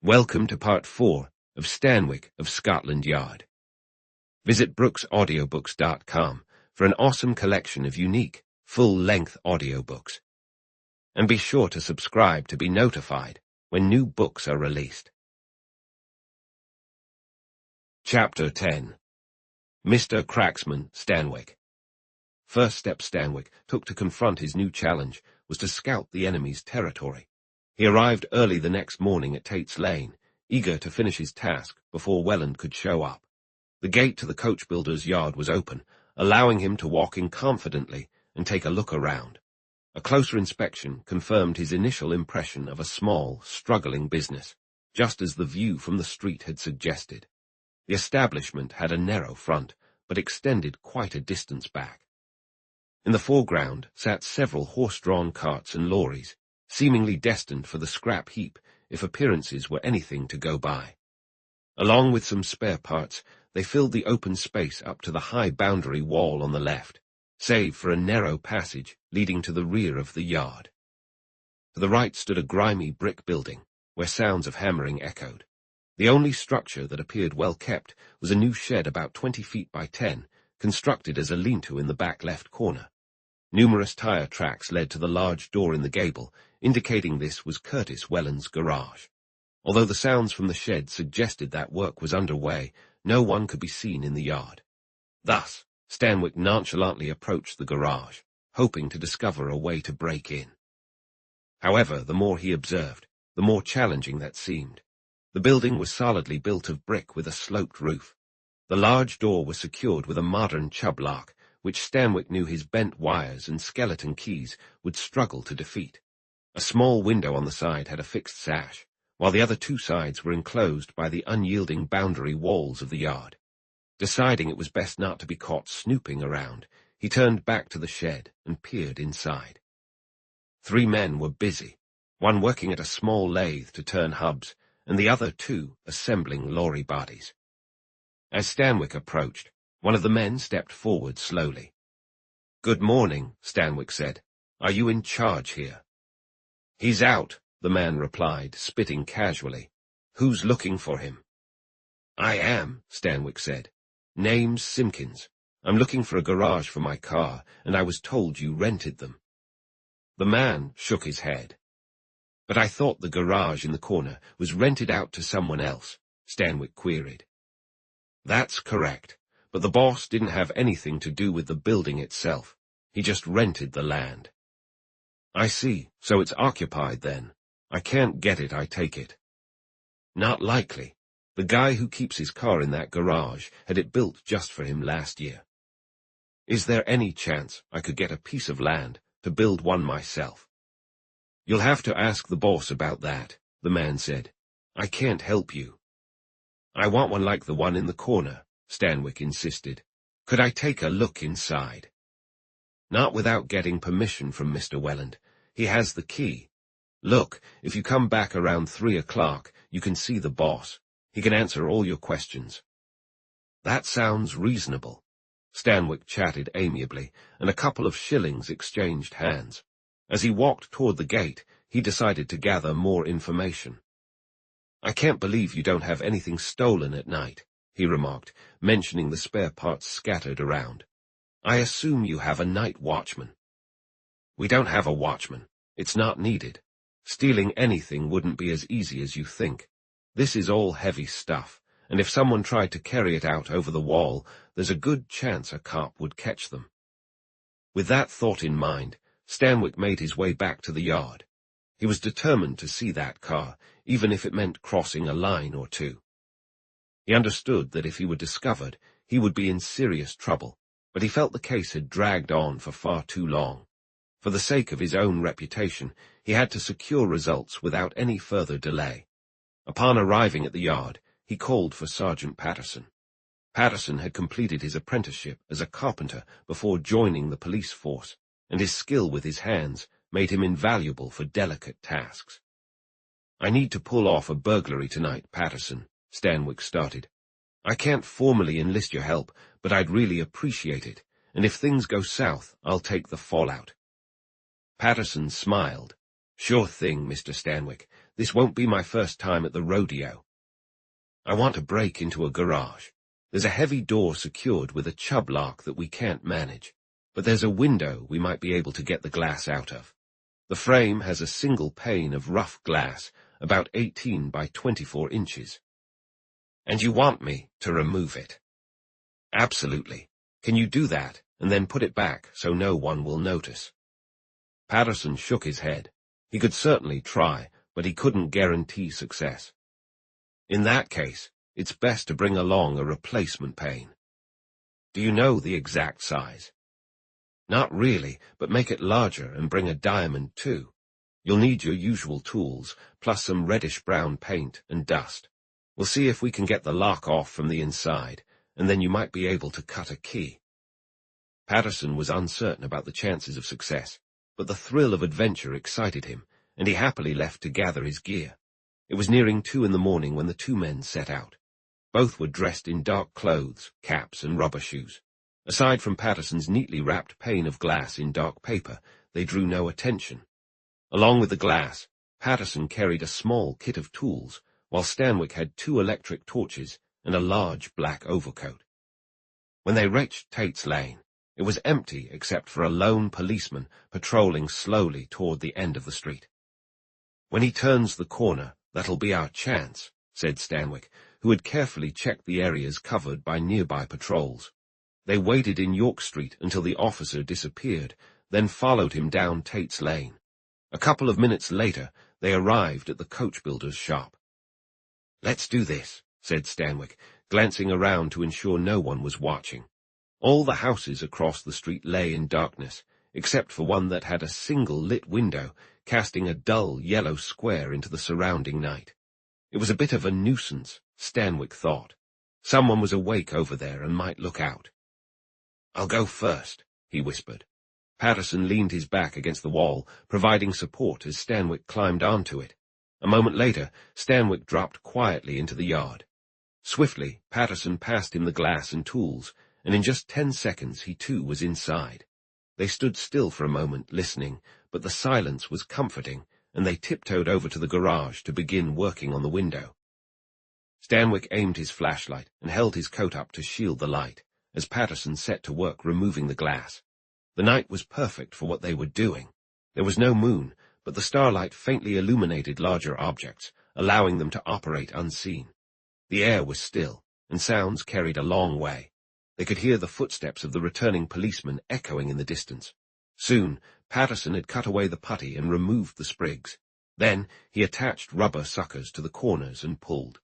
Welcome to Part 4 of Stanwick of Scotland Yard. Visit brooksaudiobooks.com for an awesome collection of unique, full-length audiobooks. And be sure to subscribe to be notified when new books are released. Chapter 10. Mr. Cracksman Stanwick. First step Stanwick took to confront his new challenge was to scout the enemy's territory. He arrived early the next morning at Tate's Lane, eager to finish his task before Welland could show up. The gate to the coach builder's yard was open, allowing him to walk in confidently and take a look around. A closer inspection confirmed his initial impression of a small, struggling business, just as the view from the street had suggested. The establishment had a narrow front, but extended quite a distance back. In the foreground sat several horse-drawn carts and lorries, seemingly destined for the scrap heap if appearances were anything to go by. Along with some spare parts, they filled the open space up to the high boundary wall on the left, save for a narrow passage leading to the rear of the yard. To the right stood a grimy brick building, where sounds of hammering echoed. The only structure that appeared well kept was a new shed about 20 feet by 10, constructed as a lean-to in the back left corner. Numerous tire tracks led to the large door in the gable, indicating this was Curtis Welland's garage. Although the sounds from the shed suggested that work was underway, no one could be seen in the yard. Thus, Stanwick nonchalantly approached the garage, hoping to discover a way to break in. However, the more he observed, the more challenging that seemed. The building was solidly built of brick with a sloped roof. The large door was secured with a modern Chubb lock, which Stanwick knew his bent wires and skeleton keys would struggle to defeat. A small window on the side had a fixed sash, while the other two sides were enclosed by the unyielding boundary walls of the yard. Deciding it was best not to be caught snooping around, he turned back to the shed and peered inside. 3 men were busy, one working at a small lathe to turn hubs, and the other 2 assembling lorry bodies. As Stanwick approached, one of the men stepped forward slowly. "Good morning," Stanwick said. "Are you in charge here?" "He's out," the man replied, spitting casually. "Who's looking for him?" "I am," Stanwick said. "Name's Simpkins. I'm looking for a garage for my car, and I was told you rented them." The man shook his head. "But I thought the garage in the corner was rented out to someone else," Stanwick queried. "That's correct. But the boss didn't have anything to do with the building itself. He just rented the land." "I see. So it's occupied then. I can't get it, I take it." "Not likely. The guy who keeps his car in that garage had it built just for him last year." "Is there any chance I could get a piece of land to build one myself?" "You'll have to ask the boss about that," the man said. "I can't help you." "I want one like the one in the corner," Stanwick insisted. "Could I take a look inside?" "Not without getting permission from Mr. Welland. He has the key. Look, if you come back around 3 o'clock, you can see the boss. He can answer all your questions." "That sounds reasonable." Stanwick chatted amiably, and a couple of shillings exchanged hands. As he walked toward the gate, he decided to gather more information. "I can't believe you don't have anything stolen at night," he remarked, mentioning the spare parts scattered around. "I assume you have a night watchman." "We don't have a watchman. It's not needed. Stealing anything wouldn't be as easy as you think. This is all heavy stuff, and if someone tried to carry it out over the wall, there's a good chance a cop would catch them." With that thought in mind, Stanwick made his way back to the yard. He was determined to see that car, even if it meant crossing a line or 2. He understood that if he were discovered, he would be in serious trouble, but he felt the case had dragged on for far too long. For the sake of his own reputation, he had to secure results without any further delay. Upon arriving at the yard, he called for Sergeant Patterson. Patterson had completed his apprenticeship as a carpenter before joining the police force, and his skill with his hands made him invaluable for delicate tasks. "I need to pull off a burglary tonight, Patterson," Stanwick started. "I can't formally enlist your help, but I'd really appreciate it, and if things go south, I'll take the fallout." Patterson smiled. "Sure thing, Mr. Stanwick. This won't be my first time at the rodeo. I want to break into a garage. There's a heavy door secured with a chub lock that we can't manage, but there's a window we might be able to get the glass out of. The frame has a single pane of rough glass, about 18 by 24 inches. And you want me to remove it? Absolutely. Can you do that, and then put it back so no one will notice? Patterson shook his head. He could certainly try, but he couldn't guarantee success. In that case, it's best to bring along a replacement pane. Do you know the exact size? Not really, but make it larger and bring a diamond too. You'll need your usual tools, plus some reddish-brown paint and dust. We'll see if we can get the lock off from the inside, and then you might be able to cut a key. Patterson was uncertain about the chances of success, but the thrill of adventure excited him, and he happily left to gather his gear. It was nearing 2 in the morning when the two men set out. Both were dressed in dark clothes, caps, and rubber shoes. Aside from Patterson's neatly wrapped pane of glass in dark paper, they drew no attention. Along with the glass, Patterson carried a small kit of tools, while Stanwick had 2 electric torches and a large black overcoat. When they reached Tate's Lane, it was empty except for a lone policeman patrolling slowly toward the end of the street. When he turns the corner, that'll be our chance, said Stanwick, who had carefully checked the areas covered by nearby patrols. They waited in York Street until the officer disappeared, then followed him down Tate's Lane. A couple of minutes later, they arrived at the coach builder's shop. Let's do this, said Stanwick, glancing around to ensure no one was watching. All the houses across the street lay in darkness, except for one that had a single lit window, casting a dull yellow square into the surrounding night. It was a bit of a nuisance, Stanwick thought. Someone was awake over there and might look out. I'll go first, he whispered. Patterson leaned his back against the wall, providing support as Stanwick climbed onto it. A moment later, Stanwick dropped quietly into the yard. Swiftly, Patterson passed him the glass and tools, and in just 10 seconds he too was inside. They stood still for a moment, listening, but the silence was comforting, and they tiptoed over to the garage to begin working on the window. Stanwick aimed his flashlight and held his coat up to shield the light, as Patterson set to work removing the glass. The night was perfect for what they were doing. There was no moon, but the starlight faintly illuminated larger objects, allowing them to operate unseen. The air was still, and sounds carried a long way. They could hear the footsteps of the returning policeman echoing in the distance. Soon, Patterson had cut away the putty and removed the sprigs. Then he attached rubber suckers to the corners and pulled.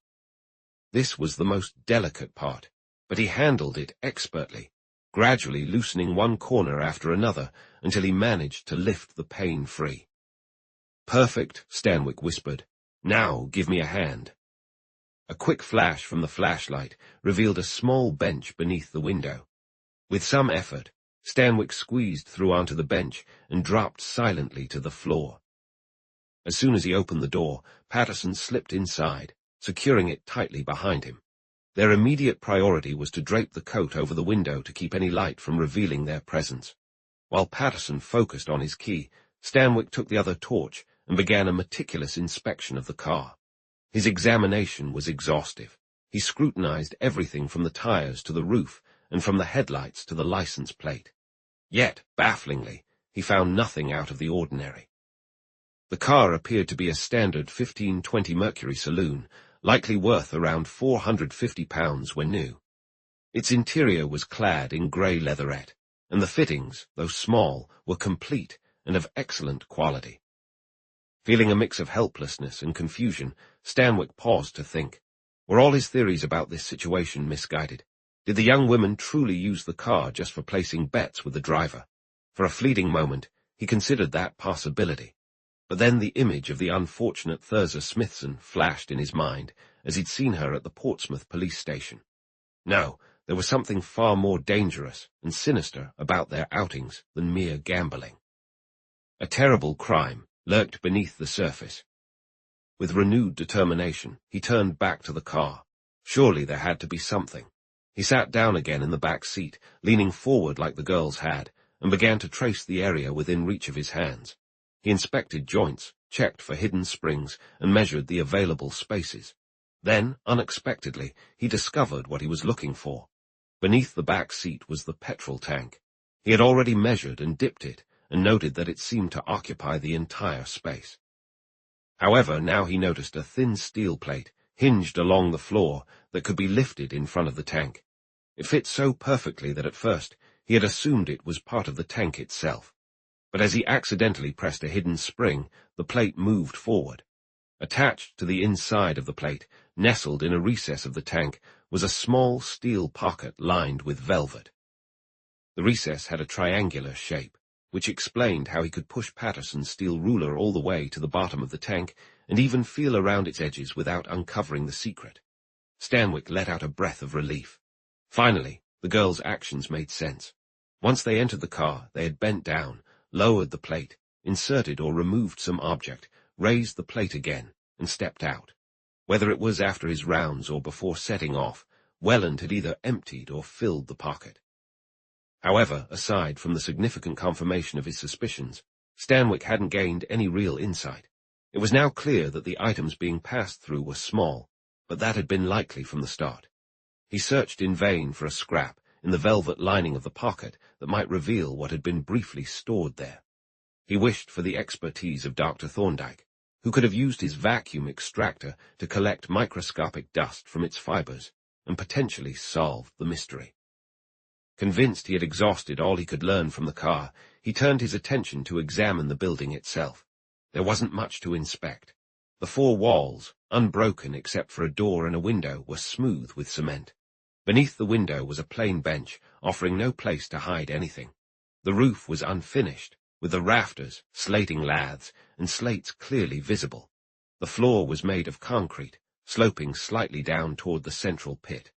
This was the most delicate part, but he handled it expertly, gradually loosening one corner after another until he managed to lift the pane free. Perfect, Stanwick whispered. Now give me a hand. A quick flash from the flashlight revealed a small bench beneath the window. With some effort, Stanwick squeezed through onto the bench and dropped silently to the floor. As soon as he opened the door, Patterson slipped inside, securing it tightly behind him. Their immediate priority was to drape the coat over the window to keep any light from revealing their presence. While Patterson focused on his key, Stanwick took the other torch and began a meticulous inspection of the car. His examination was exhaustive. He scrutinized everything from the tires to the roof and from the headlights to the license plate. Yet, bafflingly, he found nothing out of the ordinary. The car appeared to be a standard 1520 Mercury saloon, likely worth around £450 when new. Its interior was clad in grey leatherette, and the fittings, though small, were complete and of excellent quality. Feeling a mix of helplessness and confusion, Stanwick paused to think. Were all his theories about this situation misguided? Did the young women truly use the car just for placing bets with the driver? For a fleeting moment, he considered that possibility. But then the image of the unfortunate Thurza Smithson flashed in his mind as he'd seen her at the Portsmouth police station. No, there was something far more dangerous and sinister about their outings than mere gambling. A terrible crime lurked beneath the surface. With renewed determination, he turned back to the car. Surely there had to be something. He sat down again in the back seat, leaning forward like the girls had, and began to trace the area within reach of his hands. He inspected joints, checked for hidden springs, and measured the available spaces. Then, unexpectedly, he discovered what he was looking for. Beneath the back seat was the petrol tank. He had already measured and dipped it, and noted that it seemed to occupy the entire space. However, now he noticed a thin steel plate, hinged along the floor, that could be lifted in front of the tank. It fit so perfectly that at first he had assumed it was part of the tank itself. But as he accidentally pressed a hidden spring, the plate moved forward. Attached to the inside of the plate, nestled in a recess of the tank, was a small steel pocket lined with velvet. The recess had a triangular shape, which explained how he could push Patterson's steel ruler all the way to the bottom of the tank and even feel around its edges without uncovering the secret. Stanwick let out a breath of relief. Finally, the girls' actions made sense. Once they entered the car, they had bent down, lowered the plate, inserted or removed some object, raised the plate again, and stepped out. Whether it was after his rounds or before setting off, Welland had either emptied or filled the pocket. However, aside from the significant confirmation of his suspicions, Stanwick hadn't gained any real insight. It was now clear that the items being passed through were small, but that had been likely from the start. He searched in vain for a scrap in the velvet lining of the pocket that might reveal what had been briefly stored there. He wished for the expertise of Dr. Thorndyke, who could have used his vacuum extractor to collect microscopic dust from its fibers and potentially solved the mystery. Convinced he had exhausted all he could learn from the car, he turned his attention to examine the building itself. There wasn't much to inspect. The four walls, unbroken except for a door and a window, were smooth with cement. Beneath the window was a plain bench, offering no place to hide anything. The roof was unfinished, with the rafters, slating laths, and slates clearly visible. The floor was made of concrete, sloping slightly down toward the central pit.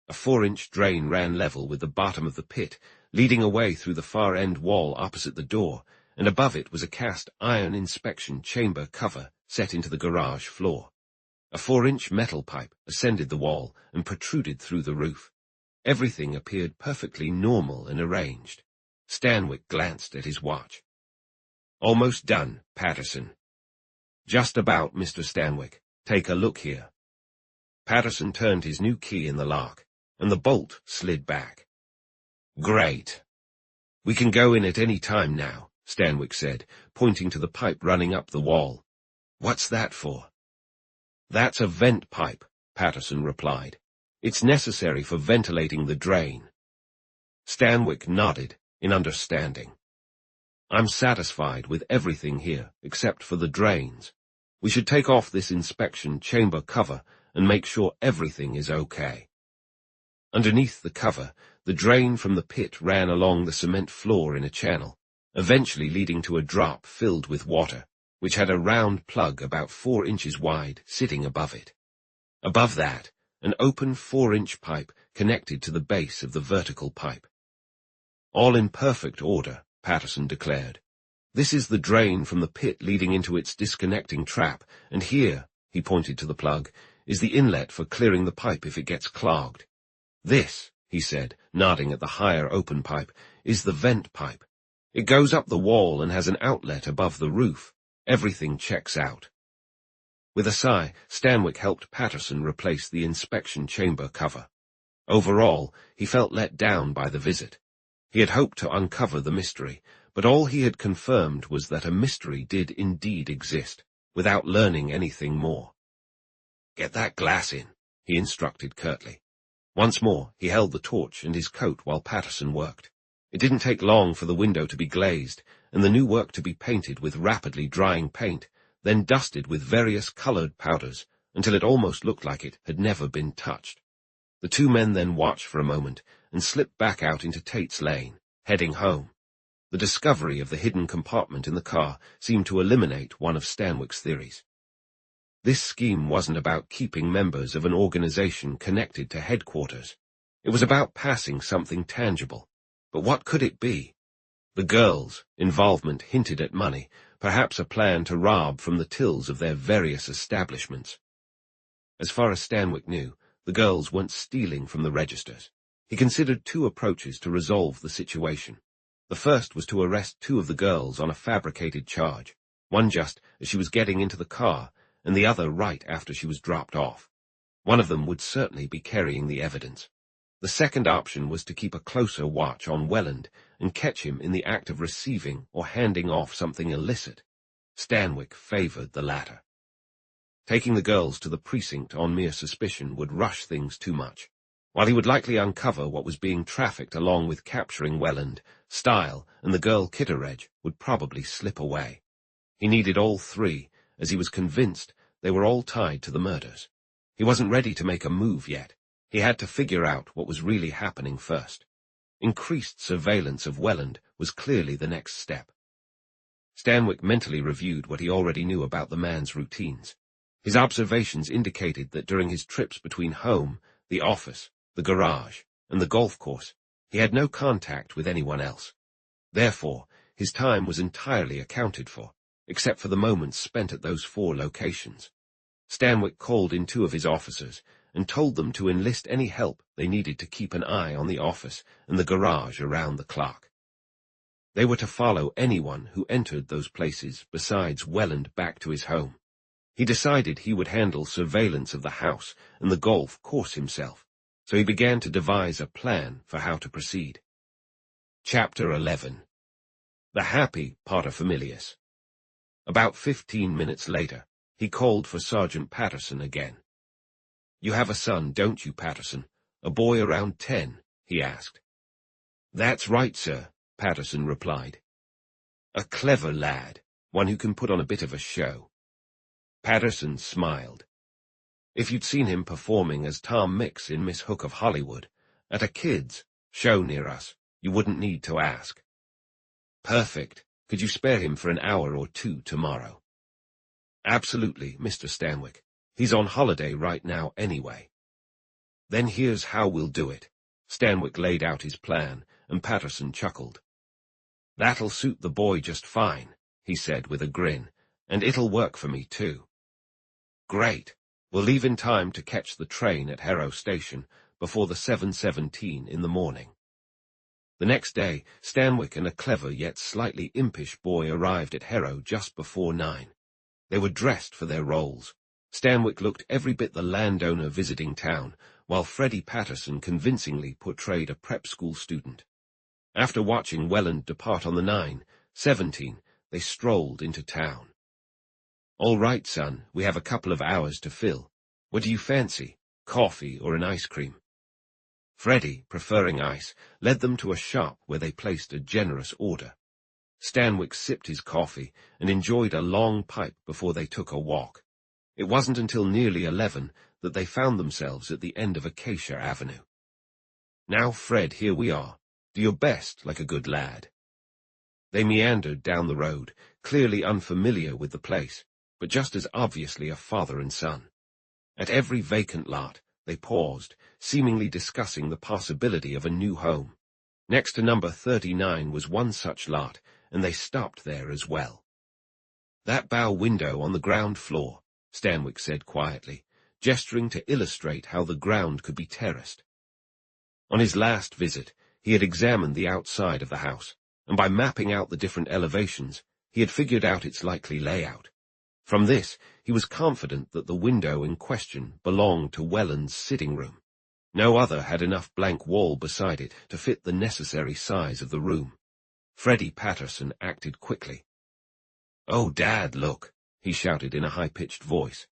A 4-inch drain ran level with the bottom of the pit, leading away through the far end wall opposite the door, and above it was a cast iron inspection chamber cover set into the garage floor. A 4-inch metal pipe ascended the wall and protruded through the roof. Everything appeared perfectly normal and arranged. Stanwick glanced at his watch. "Almost done, Patterson." "Just about, Mr. Stanwick. Take a look here." Patterson turned his new key in the lock, and the bolt slid back. "Great. We can go in at any time now," Stanwick said, pointing to the pipe running up the wall. "What's that for?" "That's a vent pipe," Patterson replied. "It's necessary for ventilating the drain." Stanwick nodded in understanding. "I'm satisfied with everything here except for the drains. We should take off this inspection chamber cover and make sure everything is okay." Underneath the cover, the drain from the pit ran along the cement floor in a channel, eventually leading to a drop filled with water, which had a round plug about 4 inches wide sitting above it. Above that, an open 4-inch pipe connected to the base of the vertical pipe. "All in perfect order," Patterson declared. "This is the drain from the pit leading into its disconnecting trap, and here," he pointed to the plug, "is the inlet for clearing the pipe if it gets clogged. This," he said, nodding at the higher open pipe, "is the vent pipe. It goes up the wall and has an outlet above the roof. Everything checks out." With a sigh, Stanwick helped Patterson replace the inspection chamber cover. Overall, he felt let down by the visit. He had hoped to uncover the mystery, but all he had confirmed was that a mystery did indeed exist, without learning anything more. "Get that glass in," he instructed curtly. Once more, he held the torch and his coat while Patterson worked. It didn't take long for the window to be glazed, and the new work to be painted with rapidly drying paint, then dusted with various colored powders, until it almost looked like it had never been touched. The two men then watched for a moment and slipped back out into Tate's Lane, heading home. The discovery of the hidden compartment in the car seemed to eliminate one of Stanwick's theories. This scheme wasn't about keeping members of an organization connected to headquarters. It was about passing something tangible. But what could it be? The girls' involvement hinted at money, perhaps a plan to rob from the tills of their various establishments. As far as Stanwick knew, the girls weren't stealing from the registers. He considered two approaches to resolve the situation. The first was to arrest two of the girls on a fabricated charge. one just as she was getting into the car, and the other right after she was dropped off. One of them would certainly be carrying the evidence. The second option was to keep a closer watch on Welland and catch him in the act of receiving or handing off something illicit. Stanwick favored the latter. Taking the girls to the precinct on mere suspicion would rush things too much. While he would likely uncover what was being trafficked along with capturing Welland, Style and the girl Kitteredge would probably slip away. He needed all three, as he was convinced they were all tied to the murders. He wasn't ready to make a move yet. He had to figure out what was really happening first. Increased surveillance of Welland was clearly the next step. Stanwick mentally reviewed what he already knew about the man's routines. His observations indicated that during his trips between home, the office, the garage, and the golf course, he had no contact with anyone else. Therefore, his time was entirely accounted for, except for the moments spent at those 4 locations. Stanwick called in 2 of his officers and told them to enlist any help they needed to keep an eye on the office and the garage around the clock. They were to follow anyone who entered those places besides Welland back to his home. He decided he would handle surveillance of the house and the golf course himself, so he began to devise a plan for how to proceed. Chapter 11. The Happy Paterfamilias. About 15 minutes later, he called for Sergeant Patterson again. "You have a son, don't you, Patterson? A boy around 10, he asked. "That's right, sir," Patterson replied. "A clever lad, one who can put on a bit of a show." Patterson smiled. "If you'd seen him performing as Tom Mix in Miss Hook of Hollywood, at a kids' show near us, you wouldn't need to ask." "Perfect. Could you spare him for an hour or 2 tomorrow?" "Absolutely, Mr. Stanwick. He's on holiday right now anyway." "Then here's how we'll do it." Stanwick laid out his plan, and Patterson chuckled. "That'll suit the boy just fine," he said with a grin, "and it'll work for me too." "Great. We'll leave in time to catch the train at Harrow Station before the 7:17 in the morning." The next day, Stanwick and a clever yet slightly impish boy arrived at Harrow just before 9. They were dressed for their roles. Stanwick looked every bit the landowner visiting town, while Freddie Patterson convincingly portrayed a prep school student. After watching Welland depart on the 9:17, they strolled into town. "All right, son, we have a couple of hours to fill. What do you fancy, coffee or an ice cream?" Freddie, preferring ice, led them to a shop where they placed a generous order. Stanwick sipped his coffee and enjoyed a long pipe before they took a walk. It wasn't until nearly 11 that they found themselves at the end of Acacia Avenue. "Now, Fred, here we are. Do your best like a good lad." They meandered down the road, clearly unfamiliar with the place, but just as obviously a father and son. At every vacant lot, they paused, seemingly discussing the possibility of a new home. Next to number 39 was one such lot, and they stopped there as well. "That bow window on the ground floor," Stanwick said quietly, gesturing to illustrate how the ground could be terraced. On his last visit, he had examined the outside of the house, and by mapping out the different elevations, he had figured out its likely layout. From this, he was confident that the window in question belonged to Welland's sitting room. No other had enough blank wall beside it to fit the necessary size of the room. Freddie Patterson acted quickly. "Oh, Dad, look," he shouted in a high-pitched voice.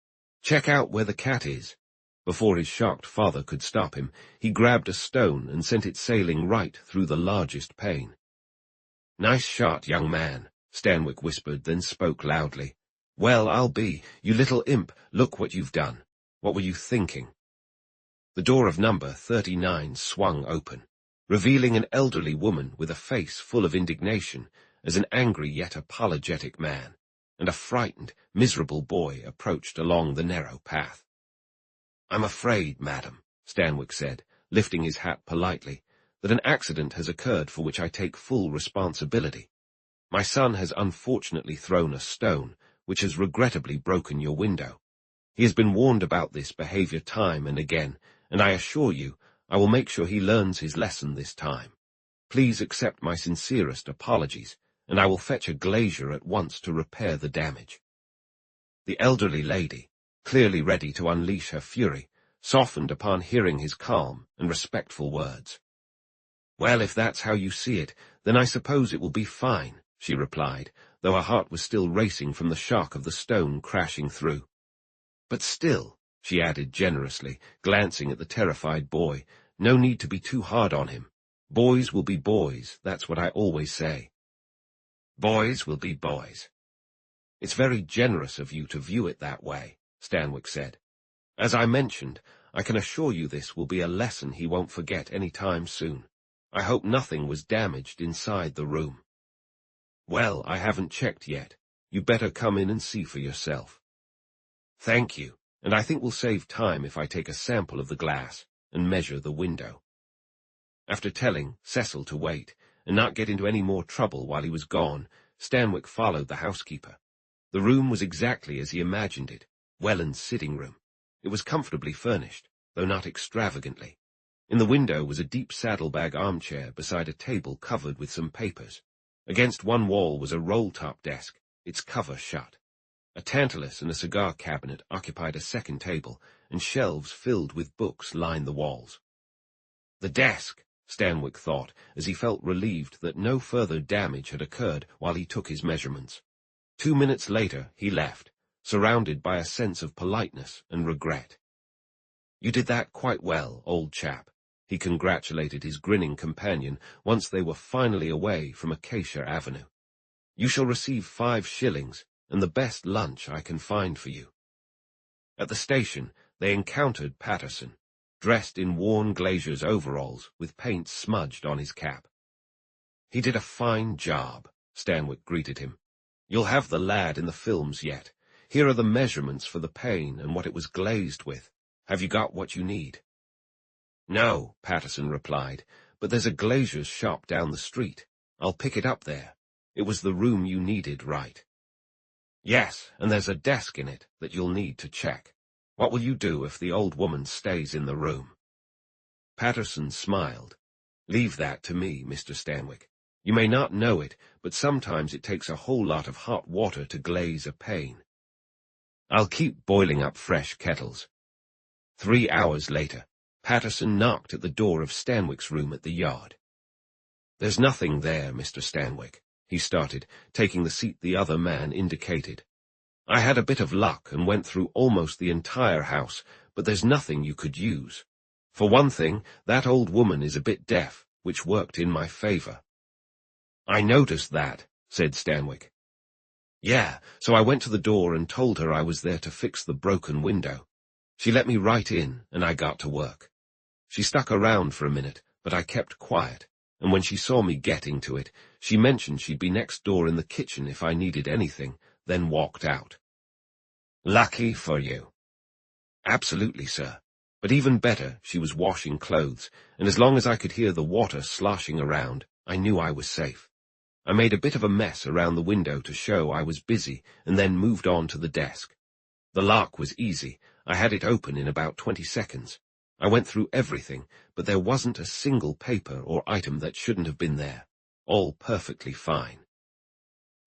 "Check out where the cat is." Before his shocked father could stop him, he grabbed a stone and sent it sailing right through the largest pane. "Nice shot, young man," Stanwick whispered, then spoke loudly. "Well, I'll be. You little imp, look what you've done. What were you thinking?" The door of number 39 swung open, revealing an elderly woman with a face full of indignation as an angry yet apologetic man, and a frightened, miserable boy approached along the narrow path. "I'm afraid, madam," Stanwick said, lifting his hat politely, "that an accident has occurred for which I take full responsibility. My son has unfortunately thrown a stone, which has regrettably broken your window. He has been warned about this behavior time and again, and I assure you, I will make sure he learns his lesson this time. Please accept my sincerest apologies, and I will fetch a glazier at once to repair the damage." The elderly lady, clearly ready to unleash her fury, softened upon hearing his calm and respectful words. "Well, if that's how you see it, then I suppose it will be fine," she replied, though her heart was still racing from the shock of the stone crashing through. "But still," she added generously, glancing at the terrified boy, "no need to be too hard on him. Boys will be boys, that's what I always say. Boys will be boys." "It's very generous of you to view it that way," Stanwick said. "As I mentioned, I can assure you this will be a lesson he won't forget any time soon. I hope nothing was damaged inside the room." "Well, I haven't checked yet. You'd better come in and see for yourself." "Thank you, and I think we'll save time if I take a sample of the glass and measure the window." After telling Cecil to wait and not get into any more trouble while he was gone, Stanwick followed the housekeeper. The room was exactly as he imagined it, Welland's sitting room. It was comfortably furnished, though not extravagantly. In the window was a deep saddlebag armchair beside a table covered with some papers. Against one wall was a roll-top desk, its cover shut. A tantalus and a cigar cabinet occupied a second table, and shelves filled with books lined the walls. "The desk," Stanwick thought, as he felt relieved that no further damage had occurred while he took his measurements. 2 minutes later he left, surrounded by a sense of politeness and regret. "You did that quite well, old chap," he congratulated his grinning companion once they were finally away from Acacia Avenue. "You shall receive 5 shillings and the best lunch I can find for you." At the station they encountered Patterson, dressed in worn glazier's overalls with paint smudged on his cap. "He did a fine job," Stanwick greeted him. "You'll have the lad in the films yet. Here are the measurements for the pane and what it was glazed with. Have you got what you need?" "No," Patterson replied, "but there's a glazier's shop down the street. I'll pick it up there. It was the room you needed, right?" "Yes, and there's a desk in it that you'll need to check. What will you do if the old woman stays in the room?" Patterson smiled. "Leave that to me, Mr. Stanwick. You may not know it, but sometimes it takes a whole lot of hot water to glaze a pane. I'll keep boiling up fresh kettles." 3 hours later, Patterson knocked at the door of Stanwick's room at the Yard. "There's nothing there, Mr. Stanwick," he started, taking the seat the other man indicated. "I had a bit of luck and went through almost the entire house, but there's nothing you could use. For one thing, that old woman is a bit deaf, which worked in my favor." "I noticed that," said Stanwick. "Yeah, so I went to the door and told her I was there to fix the broken window. She let me right in, and I got to work. She stuck around for a minute, but I kept quiet, and when she saw me getting to it, she mentioned she'd be next door in the kitchen if I needed anything, then walked out." "Lucky for you." "Absolutely, sir. But even better, she was washing clothes, and as long as I could hear the water sloshing around, I knew I was safe. I made a bit of a mess around the window to show I was busy, and then moved on to the desk. The lock was easy. I had it open in about 20 seconds. I went through everything, but there wasn't a single paper or item that shouldn't have been there. All perfectly fine."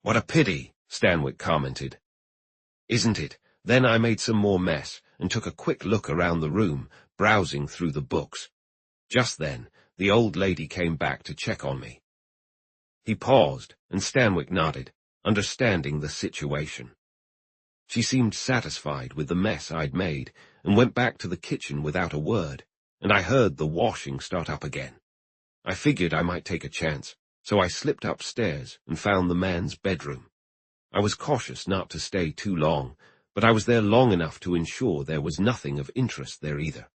"What a pity," Stanwick commented. "Isn't it? Then I made some more mess and took a quick look around the room, browsing through the books. Just then, the old lady came back to check on me." He paused, and Stanwick nodded, understanding the situation. She seemed satisfied with the mess I'd made, and went back to the kitchen without a word, and I heard the washing start up again. I figured I might take a chance, so I slipped upstairs and found the man's bedroom. I was cautious not to stay too long, but I was there long enough to ensure there was nothing of interest there either.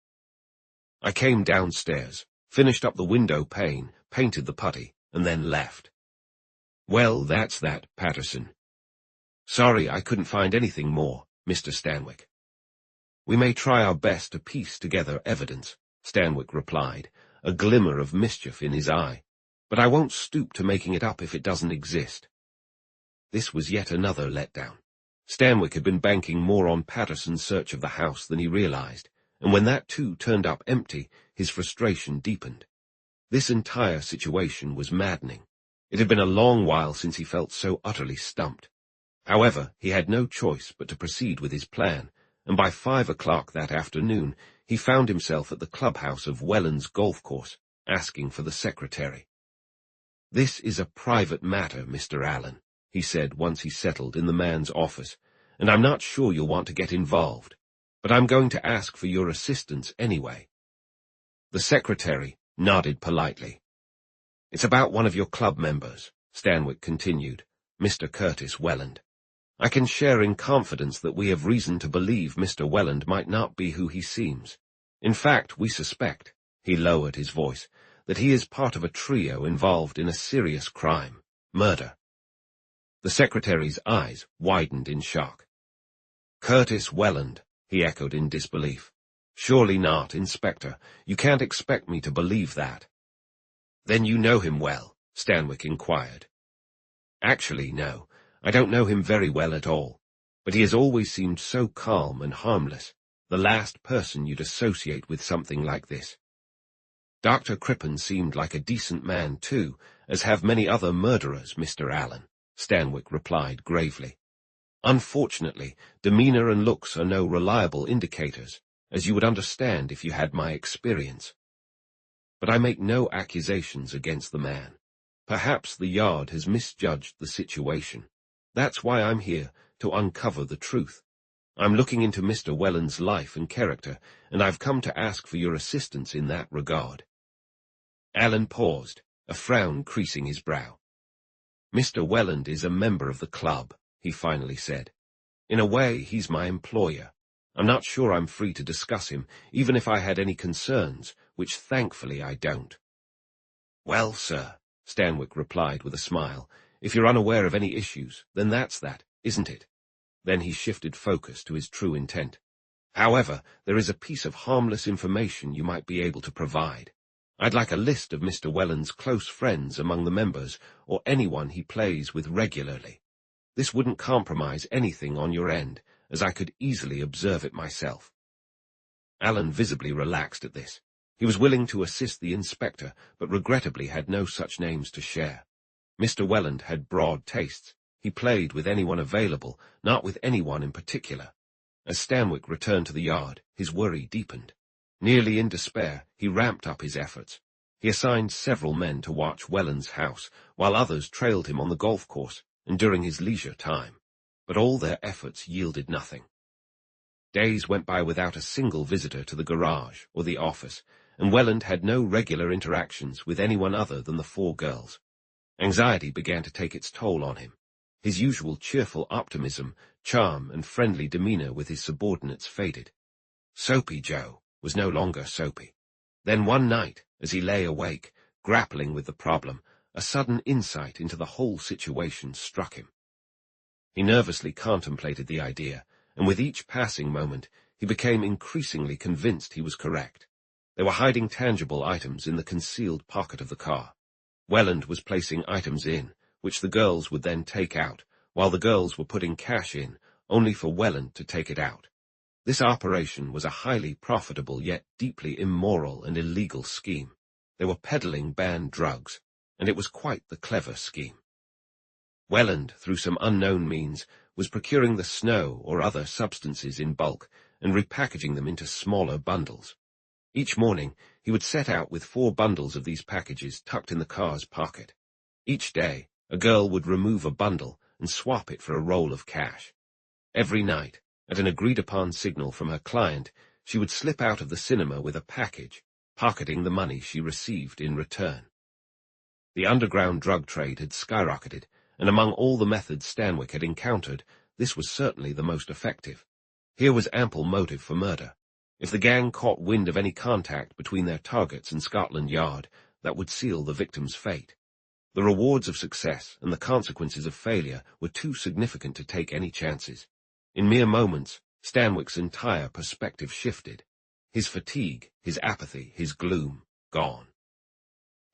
I came downstairs, finished up the window pane, painted the putty, and then left. "Well, that's that, Patterson. Sorry I couldn't find anything more, Mr. Stanwick." "We may try our best to piece together evidence," Stanwick replied, a glimmer of mischief in his eye, "but I won't stoop to making it up if it doesn't exist." This was yet another letdown. Stanwick had been banking more on Patterson's search of the house than he realized, and when that too turned up empty, his frustration deepened. This entire situation was maddening. It had been a long while since he felt so utterly stumped. However, he had no choice but to proceed with his plan, and by 5 o'clock that afternoon he found himself at the clubhouse of Welland's golf course, asking for the secretary. "This is a private matter, Mr. Allen," he said once he settled in the man's office, "and I'm not sure you'll want to get involved, but I'm going to ask for your assistance anyway." The secretary nodded politely. "It's about one of your club members," Stanwick continued, "Mr. Curtis Welland. I can share in confidence that we have reason to believe Mr. Welland might not be who he seems. In fact, we suspect," he lowered his voice, "that he is part of a trio involved in a serious crime, murder." The secretary's eyes widened in shock. "Curtis Welland," he echoed in disbelief. "Surely not, Inspector. You can't expect me to believe that." "Then you know him well?" Stanwick inquired. "Actually, no. I don't know him very well at all, but he has always seemed so calm and harmless, the last person you'd associate with something like this." "Dr. Crippen seemed like a decent man, too, as have many other murderers, Mr. Allen," Stanwick replied gravely. "Unfortunately, demeanor and looks are no reliable indicators, as you would understand if you had my experience. But I make no accusations against the man. Perhaps the Yard has misjudged the situation. That's why I'm here, to uncover the truth. I'm looking into Mr. Welland's life and character, and I've come to ask for your assistance in that regard." Allen paused, a frown creasing his brow. "Mr. Welland is a member of the club," he finally said. "In a way, he's my employer. I'm not sure I'm free to discuss him, even if I had any concerns, which thankfully I don't." "Well, sir," Stanwick replied with a smile, "if you're unaware of any issues, then that's that, isn't it?" Then he shifted focus to his true intent. "However, there is a piece of harmless information you might be able to provide. I'd like a list of Mr. Welland's close friends among the members, or anyone he plays with regularly. This wouldn't compromise anything on your end, as I could easily observe it myself." Allen visibly relaxed at this. He was willing to assist the inspector, but regrettably had no such names to share. Mr. Welland had broad tastes. He played with anyone available, not with anyone in particular. As Stanwick returned to the Yard, his worry deepened. Nearly in despair, he ramped up his efforts. He assigned several men to watch Welland's house, while others trailed him on the golf course and during his leisure time. But all their efforts yielded nothing. Days went by without a single visitor to the garage or the office, and Welland had no regular interactions with anyone other than the 4 girls. Anxiety began to take its toll on him. His usual cheerful optimism, charm, and friendly demeanor with his subordinates faded. Soapy Joe was no longer soapy. Then one night, as he lay awake, grappling with the problem, a sudden insight into the whole situation struck him. He nervously contemplated the idea, and with each passing moment, he became increasingly convinced he was correct. They were hiding tangible items in the concealed pocket of the car. Welland was placing items in, which the girls would then take out, while the girls were putting cash in, only for Welland to take it out. This operation was a highly profitable yet deeply immoral and illegal scheme. They were peddling banned drugs, and it was quite the clever scheme. Welland, through some unknown means, was procuring the snow or other substances in bulk and repackaging them into smaller bundles. Each morning, he would set out with 4 bundles of these packages tucked in the car's pocket. Each day, a girl would remove a bundle and swap it for a roll of cash. Every night, at an agreed-upon signal from her client, she would slip out of the cinema with a package, pocketing the money she received in return. The underground drug trade had skyrocketed, and among all the methods Stanwick had encountered, this was certainly the most effective. Here was ample motive for murder. If the gang caught wind of any contact between their targets and Scotland Yard, that would seal the victim's fate. The rewards of success and the consequences of failure were too significant to take any chances. In mere moments, Stanwick's entire perspective shifted. His fatigue, his apathy, his gloom, gone.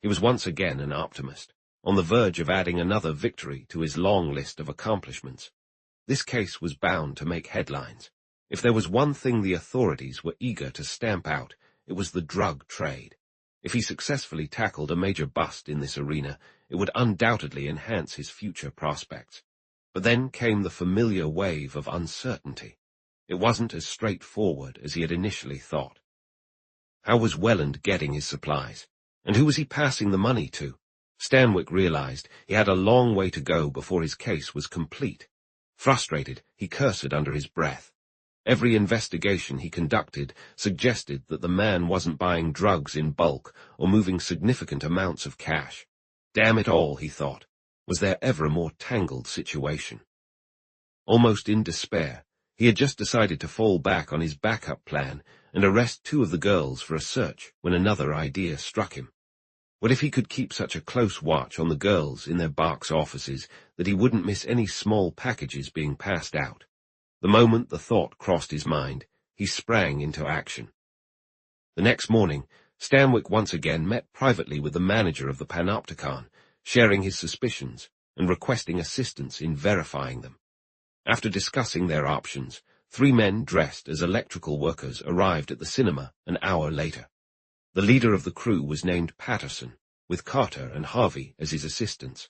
He was once again an optimist, on the verge of adding another victory to his long list of accomplishments. This case was bound to make headlines. If there was one thing the authorities were eager to stamp out, it was the drug trade. If he successfully tackled a major bust in this arena, it would undoubtedly enhance his future prospects. But then came the familiar wave of uncertainty. It wasn't as straightforward as he had initially thought. How was Welland getting his supplies? And who was he passing the money to? Stanwick realized he had a long way to go before his case was complete. Frustrated, he cursed under his breath. Every investigation he conducted suggested that the man wasn't buying drugs in bulk or moving significant amounts of cash. Damn it all, he thought. Was there ever a more tangled situation? Almost in despair, he had just decided to fall back on his backup plan and arrest 2 of the girls for a search when another idea struck him. What if he could keep such a close watch on the girls in their box offices that he wouldn't miss any small packages being passed out? The moment the thought crossed his mind, he sprang into action. The next morning, Stanwick once again met privately with the manager of the Panopticon, sharing his suspicions and requesting assistance in verifying them. After discussing their options, 3 men dressed as electrical workers arrived at the cinema an hour later. The leader of the crew was named Patterson, with Carter and Harvey as his assistants.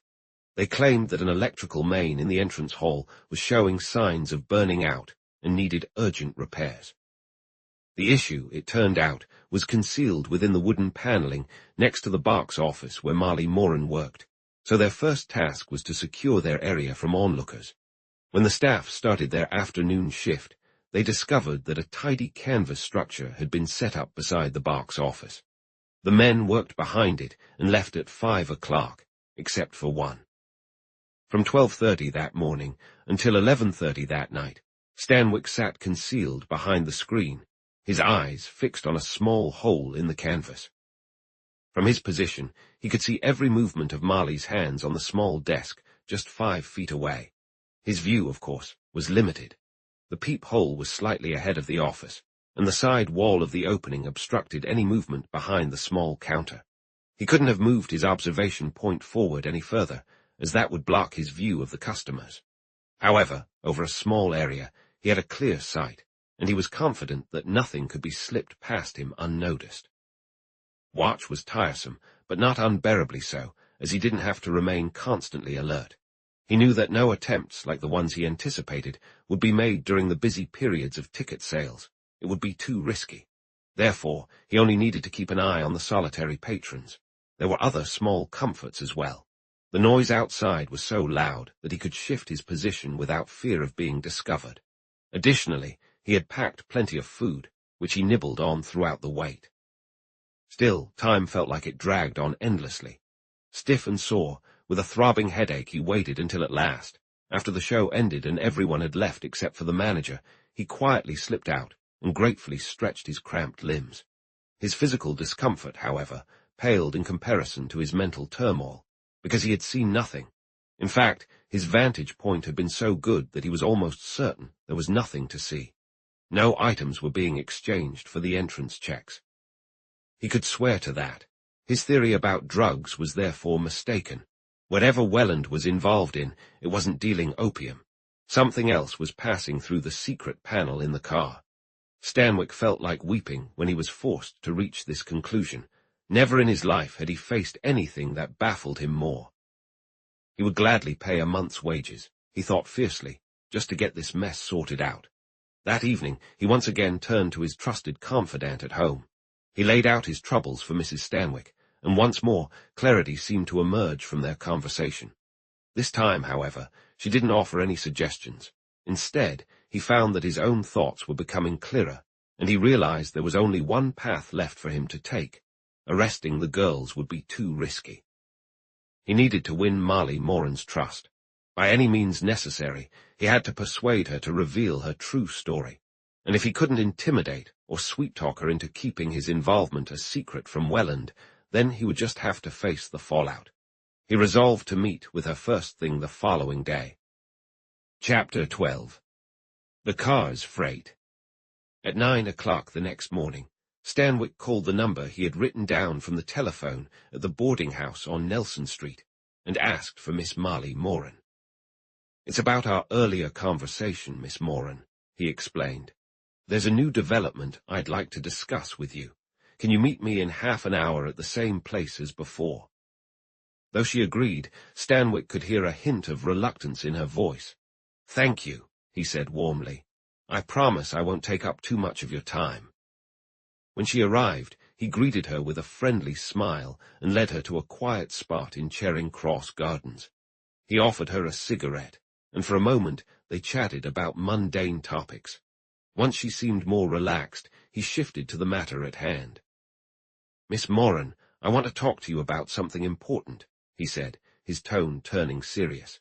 They claimed that an electrical main in the entrance hall was showing signs of burning out and needed urgent repairs. The issue, it turned out, was concealed within the wooden paneling next to the box office where Marley Moran worked, so their first task was to secure their area from onlookers. When the staff started their afternoon shift, they discovered that a tidy canvas structure had been set up beside the box office. The men worked behind it and left at 5 o'clock, except for one. From 12:30 that morning until 11:30 that night, Stanwick sat concealed behind the screen, his eyes fixed on a small hole in the canvas. From his position, he could see every movement of Marley's hands on the small desk just 5 feet away. His view, of course, was limited. The peephole was slightly ahead of the office, and the side wall of the opening obstructed any movement behind the small counter. He couldn't have moved his observation point forward any further, as that would block his view of the customers. However, over a small area, he had a clear sight, and he was confident that nothing could be slipped past him unnoticed. Watch was tiresome, but not unbearably so, as he didn't have to remain constantly alert. He knew that no attempts like the ones he anticipated would be made during the busy periods of ticket sales. It would be too risky. Therefore, he only needed to keep an eye on the solitary patrons. There were other small comforts as well. The noise outside was so loud that he could shift his position without fear of being discovered. Additionally, he had packed plenty of food, which he nibbled on throughout the wait. Still, time felt like it dragged on endlessly. Stiff and sore, with a throbbing headache, he waited until at last, after the show ended and everyone had left except for the manager, he quietly slipped out and gratefully stretched his cramped limbs. His physical discomfort, however, paled in comparison to his mental turmoil, because he had seen nothing. In fact, his vantage point had been so good that he was almost certain there was nothing to see. No items were being exchanged for the entrance checks. He could swear to that. His theory about drugs was therefore mistaken. Whatever Welland was involved in, it wasn't dealing opium. Something else was passing through the secret panel in the car. Stanwick felt like weeping when he was forced to reach this conclusion. Never in his life had he faced anything that baffled him more. He would gladly pay a month's wages, he thought fiercely, just to get this mess sorted out. That evening, he once again turned to his trusted confidant at home. He laid out his troubles for Mrs. Stanwick, and once more clarity seemed to emerge from their conversation. This time, however, she didn't offer any suggestions. Instead, he found that his own thoughts were becoming clearer, and he realized there was only one path left for him to take. Arresting the girls would be too risky. He needed to win Marley Moran's trust. By any means necessary, he had to persuade her to reveal her true story, and if he couldn't intimidate or sweet-talk her into keeping his involvement a secret from Welland, then he would just have to face the fallout. He resolved to meet with her first thing the following day. Chapter 12. The car's freight. At 9 o'clock the next morning, Stanwick called the number he had written down from the telephone at the boarding house on Nelson Street and asked for Miss Marley Moran. "It's about our earlier conversation, Miss Moran," he explained. "There's a new development I'd like to discuss with you. Can you meet me in half an hour at the same place as before?" Though she agreed, Stanwick could hear a hint of reluctance in her voice. "Thank you," he said warmly. "I promise I won't take up too much of your time." When she arrived, he greeted her with a friendly smile and led her to a quiet spot in Charing Cross Gardens. He offered her a cigarette, and for a moment they chatted about mundane topics. Once she seemed more relaxed, he shifted to the matter at hand. "Miss Moran, I want to talk to you about something important," he said, his tone turning serious.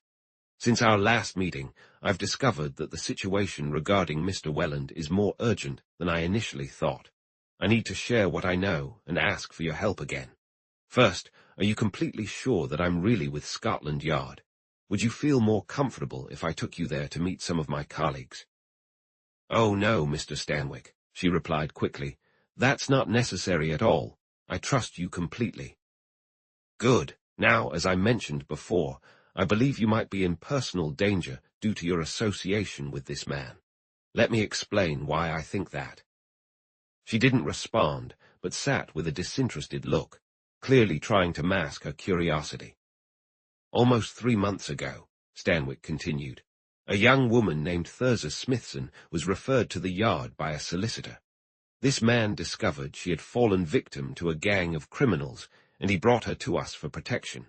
"Since our last meeting, I've discovered that the situation regarding Mr. Welland is more urgent than I initially thought. I need to share what I know and ask for your help again. First, are you completely sure that I'm really with Scotland Yard? Would you feel more comfortable if I took you there to meet some of my colleagues?" "Oh, no, Mr. Stanwick," she replied quickly. "That's not necessary at all. I trust you completely." "Good. Now, as I mentioned before, I believe you might be in personal danger due to your association with this man. Let me explain why I think that." She didn't respond, but sat with a disinterested look, clearly trying to mask her curiosity. "Almost 3 months ago," Stanwick continued, "a young woman named Thurza Smithson was referred to the yard by a solicitor. This man discovered she had fallen victim to a gang of criminals, and he brought her to us for protection.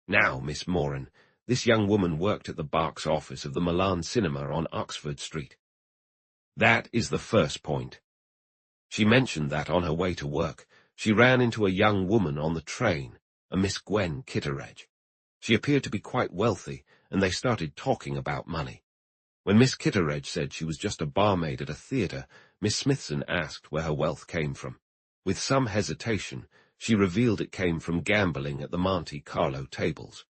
Now, Miss Moran, this young woman worked at the box office of the Milan Cinema on Oxford Street. That is the first point. She mentioned that on her way to work, she ran into a young woman on the train, a Miss Gwen Kitteredge. She appeared to be quite wealthy, and they started talking about money. When Miss Kitteredge said she was just a barmaid at a theatre, Miss Smithson asked where her wealth came from. With some hesitation, she revealed it came from gambling at the Monte Carlo tables.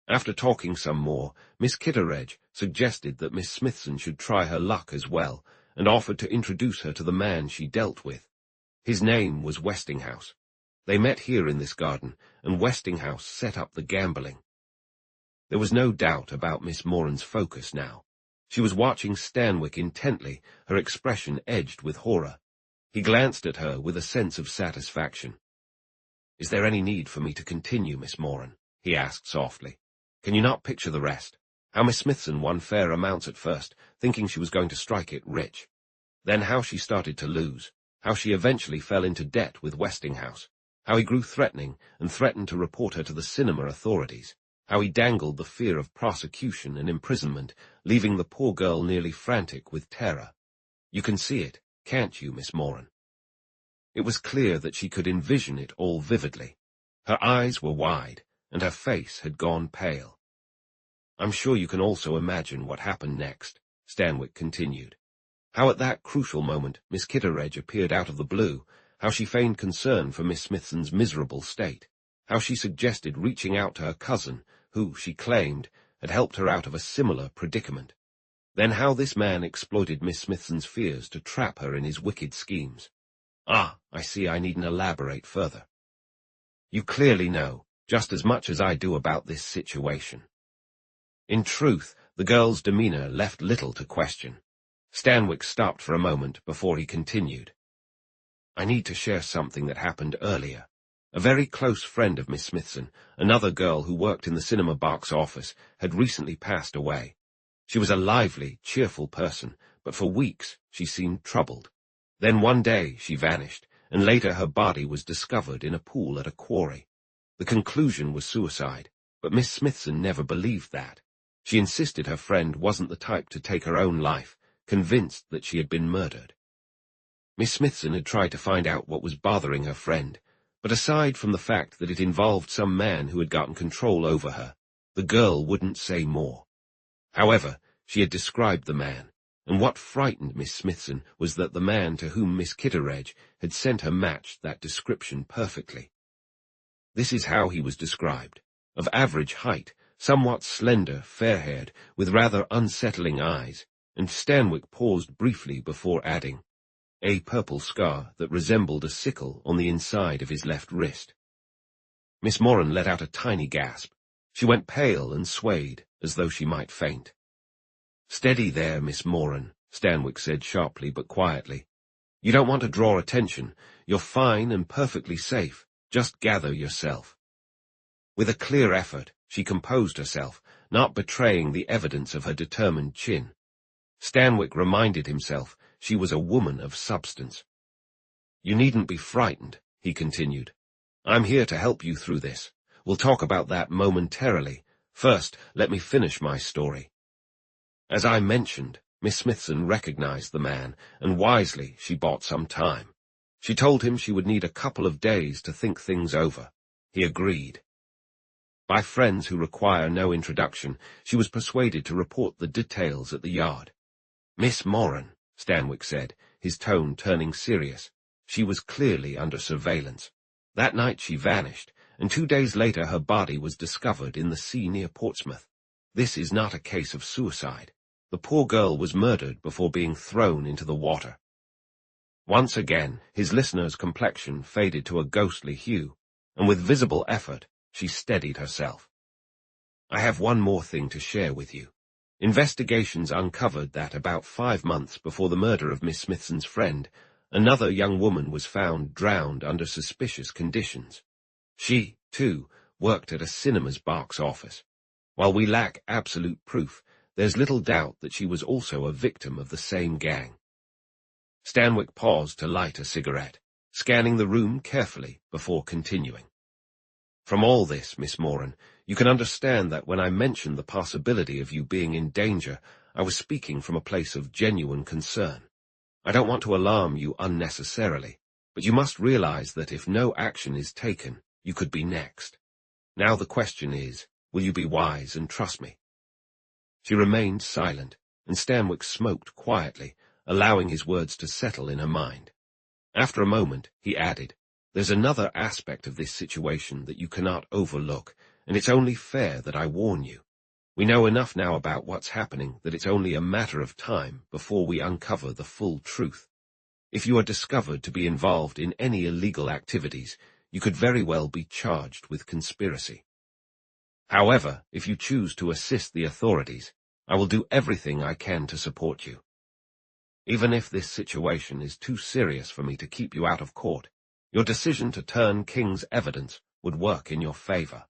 After talking some more, Miss Kitteredge suggested that Miss Smithson should try her luck as well, and offered to introduce her to the man she dealt with. His name was Westinghouse. They met here in this garden, and Westinghouse set up the gambling. There was no doubt about Miss Moran's focus now. She was watching Stanwick intently, her expression edged with horror. He glanced at her with a sense of satisfaction. "Is there any need for me to continue, Miss Moran?" he asked softly. "Can you not picture the rest? How Miss Smithson won fair amounts at first, thinking she was going to strike it rich. Then how she started to lose, how she eventually fell into debt with Westinghouse, how he grew threatening and threatened to report her to the cinema authorities, how he dangled the fear of prosecution and imprisonment, leaving the poor girl nearly frantic with terror. You can see it, can't you, Miss Moran?" It was clear that she could envision it all vividly. Her eyes were wide, and her face had gone pale. "I'm sure you can also imagine what happened next," Stanwick continued. "How at that crucial moment Miss Kitteredge appeared out of the blue, how she feigned concern for Miss Smithson's miserable state, how she suggested reaching out to her cousin, who, she claimed, had helped her out of a similar predicament. Then how this man exploited Miss Smithson's fears to trap her in his wicked schemes. Ah, I see I needn't elaborate further. You clearly know, just as much as I do about this situation." In truth, the girl's demeanor left little to question. Stanwick stopped for a moment before he continued. "I need to share something that happened earlier. A very close friend of Miss Smithson, another girl who worked in the cinema box office, had recently passed away. She was a lively, cheerful person, but for weeks she seemed troubled. Then one day she vanished, and later her body was discovered in a pool at a quarry. The conclusion was suicide, but Miss Smithson never believed that. She insisted her friend wasn't the type to take her own life, convinced that she had been murdered. Miss Smithson had tried to find out what was bothering her friend, but aside from the fact that it involved some man who had gotten control over her, the girl wouldn't say more. However, she had described the man, and what frightened Miss Smithson was that the man to whom Miss Kitteredge had sent her matched that description perfectly. This is how he was described: of average height, somewhat slender, fair-haired, with rather unsettling eyes, and Stanwick paused briefly before adding, a purple scar that resembled a sickle on the inside of his left wrist. Miss Moran let out a tiny gasp. She went pale and swayed, as though she might faint. "Steady there, Miss Moran," Stanwick said sharply but quietly. "You don't want to draw attention. You're fine and perfectly safe. Just gather yourself." With a clear effort, she composed herself, not betraying the evidence of her determined chin. Stanwick reminded himself she was a woman of substance. "You needn't be frightened," he continued. "I'm here to help you through this. We'll talk about that momentarily. First, let me finish my story. As I mentioned, Miss Smithson recognized the man, and wisely she bought some time. She told him she would need a couple of days to think things over. He agreed. By friends who require no introduction, she was persuaded to report the details at the yard. "Miss Moran," Stanwick said, his tone turning serious. "She was clearly under surveillance. That night she vanished, and 2 days later her body was discovered in the sea near Portsmouth. This is not a case of suicide. The poor girl was murdered before being thrown into the water." Once again, his listener's complexion faded to a ghostly hue, and with visible effort, she steadied herself. "I have one more thing to share with you. Investigations uncovered that about 5 months before the murder of Miss Smithson's friend, another young woman was found drowned under suspicious conditions. She, too, worked at a cinema's box office. While we lack absolute proof, there's little doubt that she was also a victim of the same gang." Stanwick paused to light a cigarette, scanning the room carefully before continuing. "From all this, Miss Moran, you can understand that when I mentioned the possibility of you being in danger, I was speaking from a place of genuine concern. I don't want to alarm you unnecessarily, but you must realize that if no action is taken, you could be next. Now the question is, will you be wise and trust me?" She remained silent, and Stanwick smoked quietly, allowing his words to settle in her mind. After a moment, he added, "There's another aspect of this situation that you cannot overlook, and it's only fair that I warn you. We know enough now about what's happening that it's only a matter of time before we uncover the full truth. If you are discovered to be involved in any illegal activities, you could very well be charged with conspiracy. However, if you choose to assist the authorities, I will do everything I can to support you. Even if this situation is too serious for me to keep you out of court, your decision to turn King's evidence would work in your favor."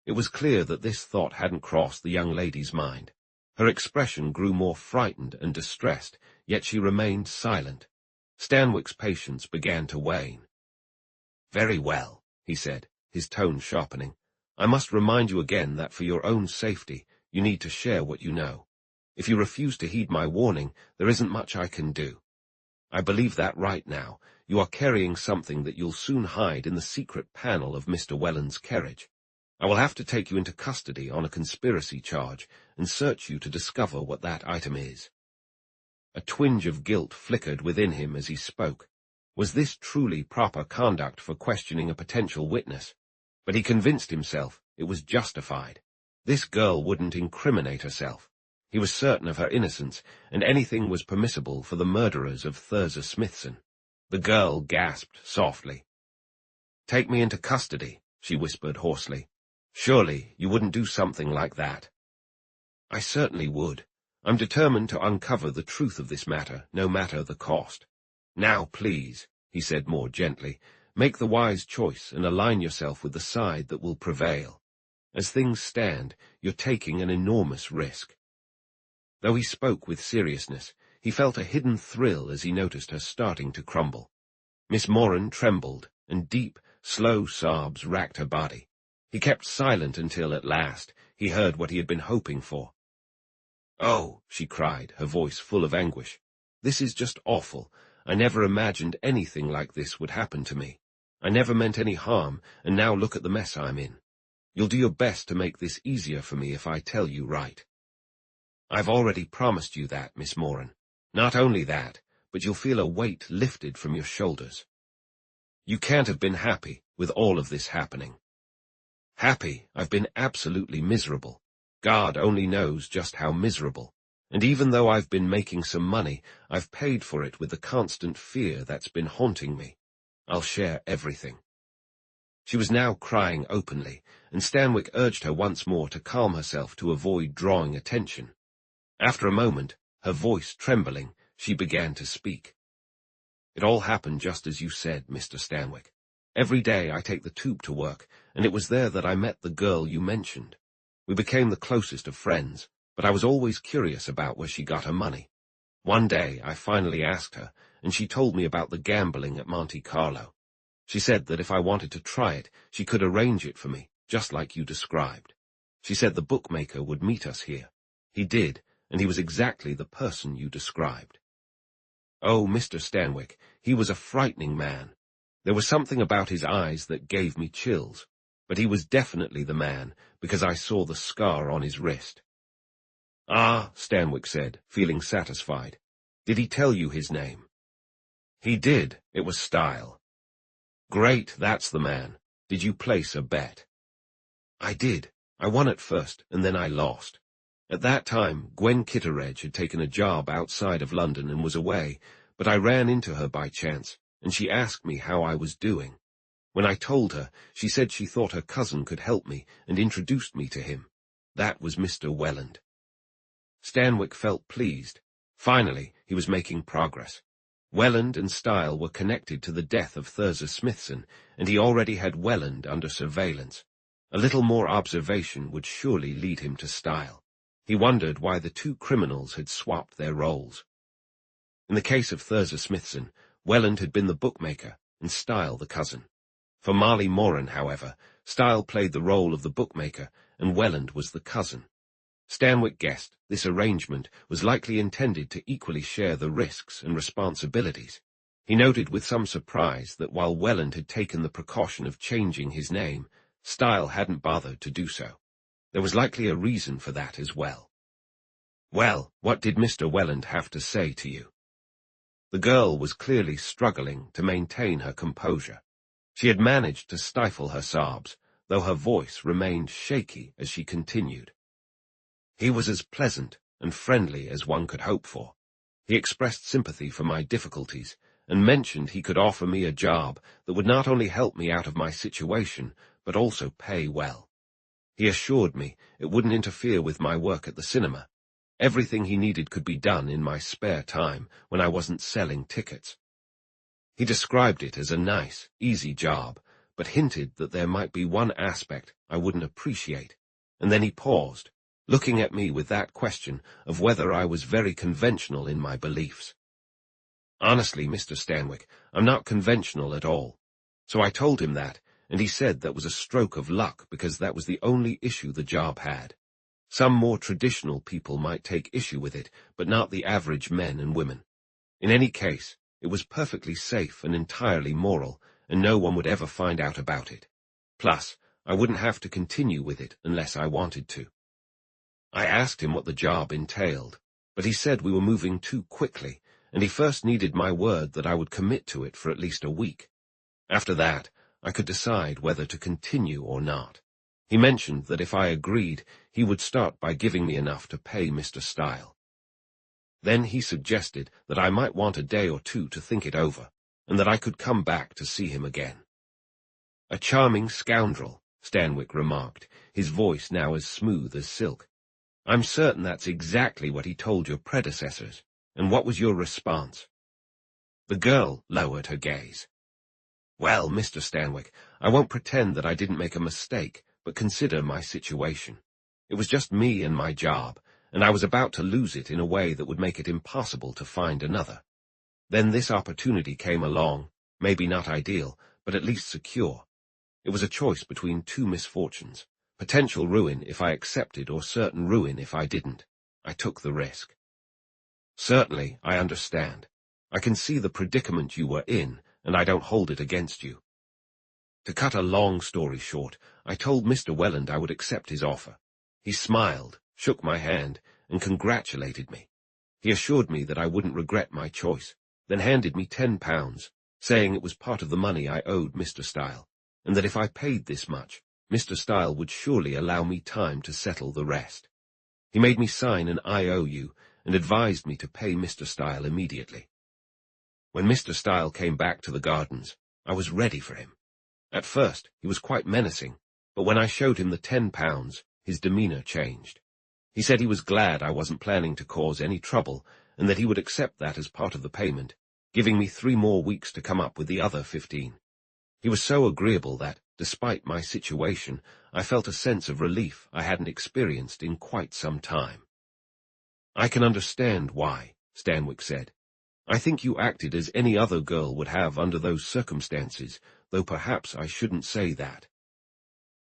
It was clear that this thought hadn't crossed the young lady's mind. Her expression grew more frightened and distressed, yet she remained silent. Stanwick's patience began to wane. "Very well," he said, his tone sharpening. "I must remind you again that for your own safety, you need to share what you know. If you refuse to heed my warning, there isn't much I can do. I believe that right now, you are carrying something that you'll soon hide in the secret panel of Mr. Welland's carriage. I will have to take you into custody on a conspiracy charge and search you to discover what that item is." A twinge of guilt flickered within him as he spoke. Was this truly proper conduct for questioning a potential witness? But he convinced himself it was justified. This girl wouldn't incriminate herself. He was certain of her innocence, and anything was permissible for the murderers of Thurza Smithson. The girl gasped softly. "Take me into custody," she whispered hoarsely. "Surely you wouldn't do something like that." "I certainly would. I'm determined to uncover the truth of this matter, no matter the cost. Now, please," he said more gently, "make the wise choice and align yourself with the side that will prevail. As things stand, you're taking an enormous risk." Though he spoke with seriousness, he felt a hidden thrill as he noticed her starting to crumble. Miss Moran trembled, and deep, slow sobs racked her body. He kept silent until, at last, he heard what he had been hoping for. "Oh," she cried, her voice full of anguish. "This is just awful. I never imagined anything like this would happen to me. I never meant any harm, and now look at the mess I'm in. You'll do your best to make this easier for me if I tell you right." "I've already promised you that, Miss Moran. Not only that, but you'll feel a weight lifted from your shoulders. You can't have been happy with all of this happening." "Happy? I've been absolutely miserable. God only knows just how miserable. And even though I've been making some money, I've paid for it with the constant fear that's been haunting me. I'll share everything." She was now crying openly, and Stanwick urged her once more to calm herself to avoid drawing attention. After a moment, her voice trembling, she began to speak. "It all happened just as you said, Mr. Stanwick. Every day I take the tube to work, and it was there that I met the girl you mentioned. We became the closest of friends, but I was always curious about where she got her money. One day I finally asked her, and she told me about the gambling at Monte Carlo. She said that if I wanted to try it, she could arrange it for me, just like you described. She said the bookmaker would meet us here. He did, and he was exactly the person you described. Oh, Mr. Stanwick, he was a frightening man. There was something about his eyes that gave me chills, but he was definitely the man, because I saw the scar on his wrist. Ah, Stanwick said, feeling satisfied. Did he tell you his name? He did. It was Style. Great, that's the man. Did you place a bet? I did. I won at first, and then I lost. At that time, Gwen Kitteredge had taken a job outside of London and was away, but I ran into her by chance, and she asked me how I was doing. When I told her, she said she thought her cousin could help me and introduced me to him. That was Mr. Welland. Stanwick felt pleased. Finally, he was making progress. Welland and Style were connected to the death of Thurza Smithson, and he already had Welland under surveillance. A little more observation would surely lead him to Style. He wondered why the two criminals had swapped their roles. In the case of Thurza Smithson, Welland had been the bookmaker and Style the cousin. For Marley Moran, however, Style played the role of the bookmaker and Welland was the cousin. Stanwick guessed this arrangement was likely intended to equally share the risks and responsibilities. He noted with some surprise that while Welland had taken the precaution of changing his name, Style hadn't bothered to do so. There was likely a reason for that as well. Well, what did Mr. Welland have to say to you? The girl was clearly struggling to maintain her composure. She had managed to stifle her sobs, though her voice remained shaky as she continued. He was as pleasant and friendly as one could hope for. He expressed sympathy for my difficulties and mentioned he could offer me a job that would not only help me out of my situation, but also pay well. He assured me it wouldn't interfere with my work at the cinema. Everything he needed could be done in my spare time when I wasn't selling tickets. He described it as a nice, easy job, but hinted that there might be one aspect I wouldn't appreciate, and then he paused, looking at me with that question of whether I was very conventional in my beliefs. Honestly, Mr. Stanwick, I'm not conventional at all. So I told him that, and he said that was a stroke of luck because that was the only issue the job had. Some more traditional people might take issue with it, but not the average men and women. In any case, it was perfectly safe and entirely moral, and no one would ever find out about it. Plus, I wouldn't have to continue with it unless I wanted to. I asked him what the job entailed, but he said we were moving too quickly, and he first needed my word that I would commit to it for at least a week. After that, I could decide whether to continue or not. He mentioned that if I agreed, he would start by giving me enough to pay Mr. Style. Then he suggested that I might want a day or two to think it over, and that I could come back to see him again. A charming scoundrel, Stanwick remarked, his voice now as smooth as silk. I'm certain that's exactly what he told your predecessors. And what was your response? The girl lowered her gaze. Well, Mr. Stanwick, I won't pretend that I didn't make a mistake, but consider my situation. It was just me and my job, and I was about to lose it in a way that would make it impossible to find another. Then this opportunity came along, maybe not ideal, but at least secure. It was a choice between two misfortunes. Potential ruin if I accepted or certain ruin if I didn't. I took the risk. Certainly, I understand. I can see the predicament you were in, and I don't hold it against you. To cut a long story short, I told Mr. Welland I would accept his offer. He smiled, shook my hand, and congratulated me. He assured me that I wouldn't regret my choice, then handed me £10, saying it was part of the money I owed Mr. Style, and that if I paid this much, Mr. Style would surely allow me time to settle the rest. He made me sign an IOU and advised me to pay Mr. Style immediately. When Mr. Style came back to the gardens, I was ready for him. At first, he was quite menacing, but when I showed him the £10, his demeanor changed. He said he was glad I wasn't planning to cause any trouble and that he would accept that as part of the payment, giving me 3 more weeks to come up with the other 15. He was so agreeable that, despite my situation, I felt a sense of relief I hadn't experienced in quite some time. "I can understand why," Stanwick said. "I think you acted as any other girl would have under those circumstances, though perhaps I shouldn't say that."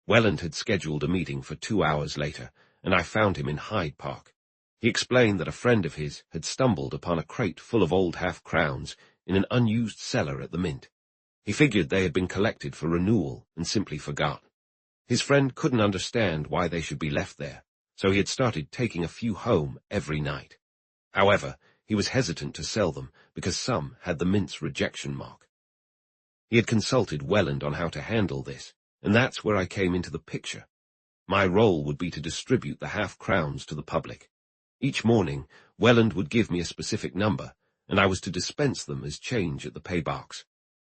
Welland had scheduled a meeting for 2 hours later, and I found him in Hyde Park. He explained that a friend of his had stumbled upon a crate full of old half-crowns in an unused cellar at the Mint. He figured they had been collected for renewal and simply forgotten. His friend couldn't understand why they should be left there, so he had started taking a few home every night. However, he was hesitant to sell them because some had the Mint's rejection mark. He had consulted Welland on how to handle this, and that's where I came into the picture. My role would be to distribute the half-crowns to the public. Each morning, Welland would give me a specific number, and I was to dispense them as change at the paybox.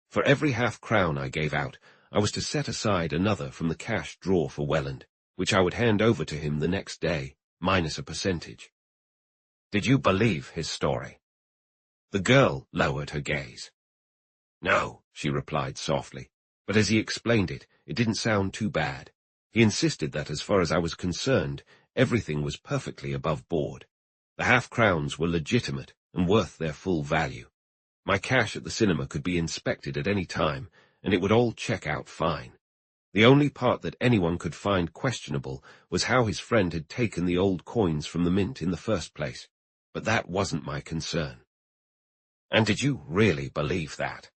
For every half-crown I gave out, I was to set aside another from the cash drawer for Welland, which I would hand over to him the next day, minus a percentage. "Did you believe his story?" The girl lowered her gaze. "No," she replied softly, but as he explained it, it didn't sound too bad. He insisted that, as far as I was concerned, everything was perfectly above board. The half-crowns were legitimate and worth their full value. My cash at the cinema could be inspected at any time, and it would all check out fine. The only part that anyone could find questionable was how his friend had taken the old coins from the Mint in the first place, but that wasn't my concern. "And did you really believe that?"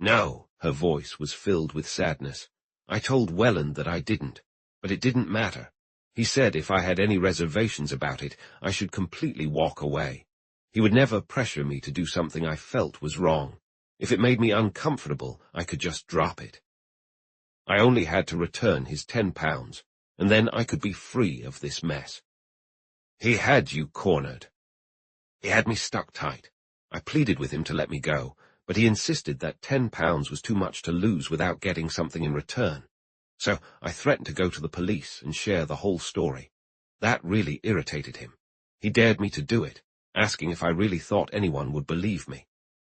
"No," her voice was filled with sadness. "I told Welland that I didn't, but it didn't matter. He said if I had any reservations about it, I should completely walk away. He would never pressure me to do something I felt was wrong. If it made me uncomfortable, I could just drop it. I only had to return his £10, and then I could be free of this mess." "He had you cornered." "He had me stuck tight. I pleaded with him to let me go, but he insisted that £10 was too much to lose without getting something in return. So I threatened to go to the police and share the whole story. That really irritated him. He dared me to do it, asking if I really thought anyone would believe me.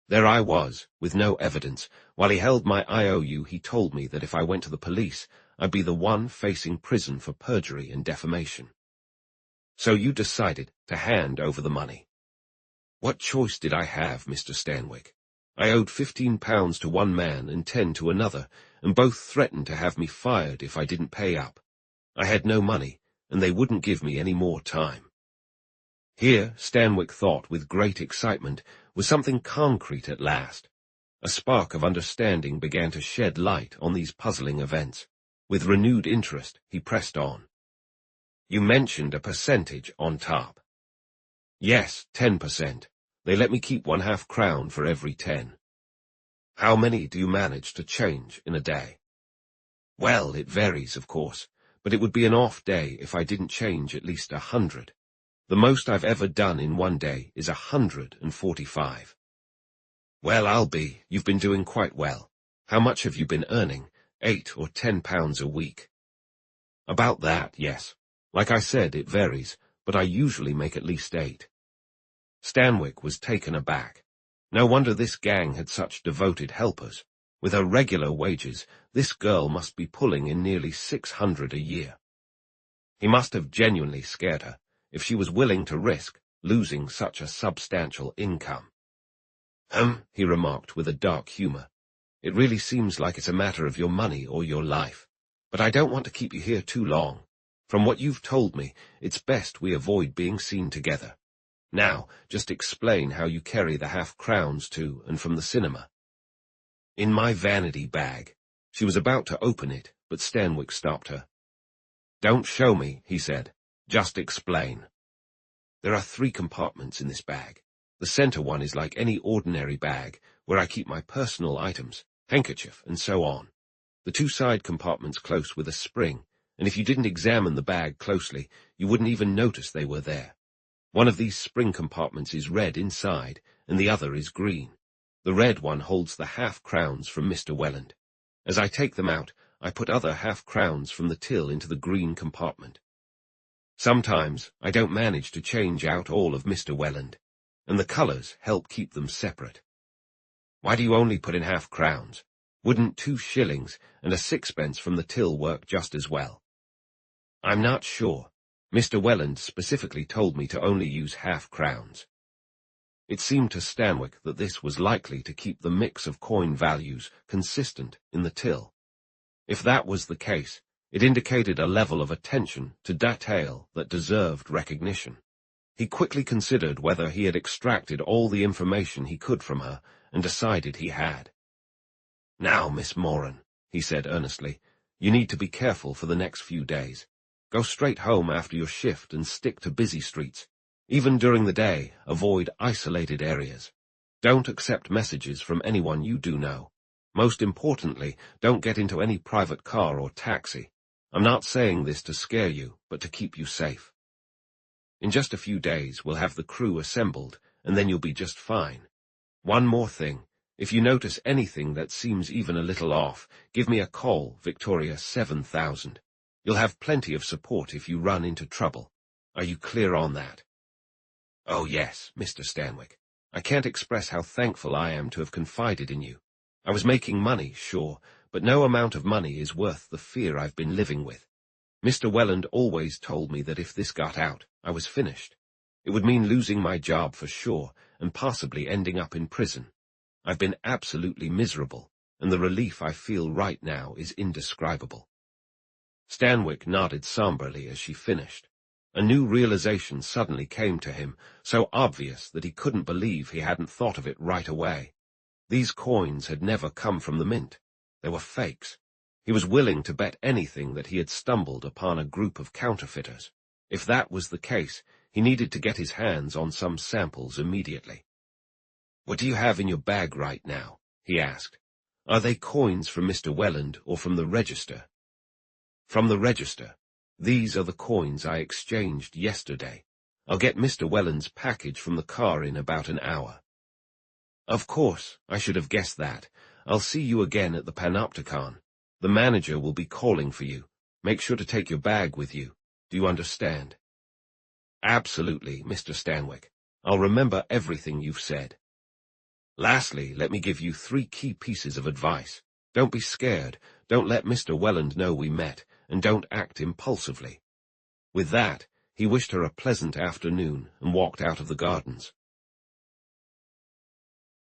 There I was, with no evidence. While he held my IOU, he told me that if I went to the police, I'd be the one facing prison for perjury and defamation. So you decided to hand over the money." "What choice did I have, Mr. Stanwick? I owed £15 to one man and 10 to another, and both threatened to have me fired if I didn't pay up. I had no money, and they wouldn't give me any more time." Here, Stanwick thought with great excitement, was something concrete at last. A spark of understanding began to shed light on these puzzling events. With renewed interest, he pressed on. "You mentioned a percentage on top." "Yes, 10%. They let me keep 1 half-crown for every 10. "How many do you manage to change in a day?" "Well, it varies, of course, but it would be an off day if I didn't change at least 100. The most I've ever done in one day is 145. "Well, you've been doing quite well. How much have you been earning? £8 or £10 a week?" "About that, yes. Like I said, it varies, but I usually make at least 8. Stanwick was taken aback. No wonder this gang had such devoted helpers. With her regular wages, this girl must be pulling in nearly 600 a year. He must have genuinely scared her, if she was willing to risk losing such a substantial income. He remarked with a dark humor. "It really seems like it's a matter of your money or your life. But I don't want to keep you here too long. From what you've told me, it's best we avoid being seen together. Now, just explain how you carry the half-crowns to and from the cinema." "In my vanity bag." She was about to open it, but Stanwick stopped her. "Don't show me," he said. "Just explain." "There are 3 compartments in this bag. The center one is like any ordinary bag, where I keep my personal items, handkerchief, and so on. The 2 side compartments close with a spring, and if you didn't examine the bag closely, you wouldn't even notice they were there. One of these spring compartments is red inside, and the other is green. The red one holds the half-crowns from Mr. Welland. As I take them out, I put other half-crowns from the till into the green compartment. Sometimes I don't manage to change out all of Mr. Welland, and the colors help keep them separate." "Why do you only put in half-crowns? Wouldn't 2 shillings and a sixpence from the till work just as well? I'm not sure. Mr. Welland specifically told me to only use half-crowns. It seemed to Stanwick that this was likely to keep the mix of coin values consistent in the till. If that was the case, it indicated a level of attention to detail that deserved recognition. He quickly considered whether he had extracted all the information he could from her, and decided he had. "Now, Miss Moran," he said earnestly, "you need to be careful for the next few days. Go straight home after your shift and stick to busy streets. Even during the day, avoid isolated areas. Don't accept messages from anyone you do know. Most importantly, don't get into any private car or taxi. I'm not saying this to scare you, but to keep you safe. In just a few days, we'll have the crew assembled, and then you'll be just fine. One more thing. If you notice anything that seems even a little off, give me a call, Victoria 7000. You'll have plenty of support if you run into trouble. Are you clear on that?" "Oh yes, Mr. Stanwick. I can't express how thankful I am to have confided in you. I was making money, sure, but no amount of money is worth the fear I've been living with. Mr. Welland always told me that if this got out, I was finished. It would mean losing my job for sure, and possibly ending up in prison. I've been absolutely miserable, and the relief I feel right now is indescribable." Stanwick nodded somberly as she finished. A new realization suddenly came to him, so obvious that he couldn't believe he hadn't thought of it right away. These coins had never come from the mint. They were fakes. He was willing to bet anything that he had stumbled upon a group of counterfeiters. If that was the case, he needed to get his hands on some samples immediately. "What do you have in your bag right now?" he asked. "Are they coins from Mr. Welland or from the register?" "From the register. These are the coins I exchanged yesterday. I'll get Mr. Welland's package from the car in about an hour." "Of course, I should have guessed that. I'll see you again at the Panopticon. The manager will be calling for you. Make sure to take your bag with you. Do you understand?" "Absolutely, Mr. Stanwick. I'll remember everything you've said. Lastly, let me give you 3 key pieces of advice. Don't be scared, don't let Mr. Welland know we met, and don't act impulsively." With that, he wished her a pleasant afternoon and walked out of the gardens.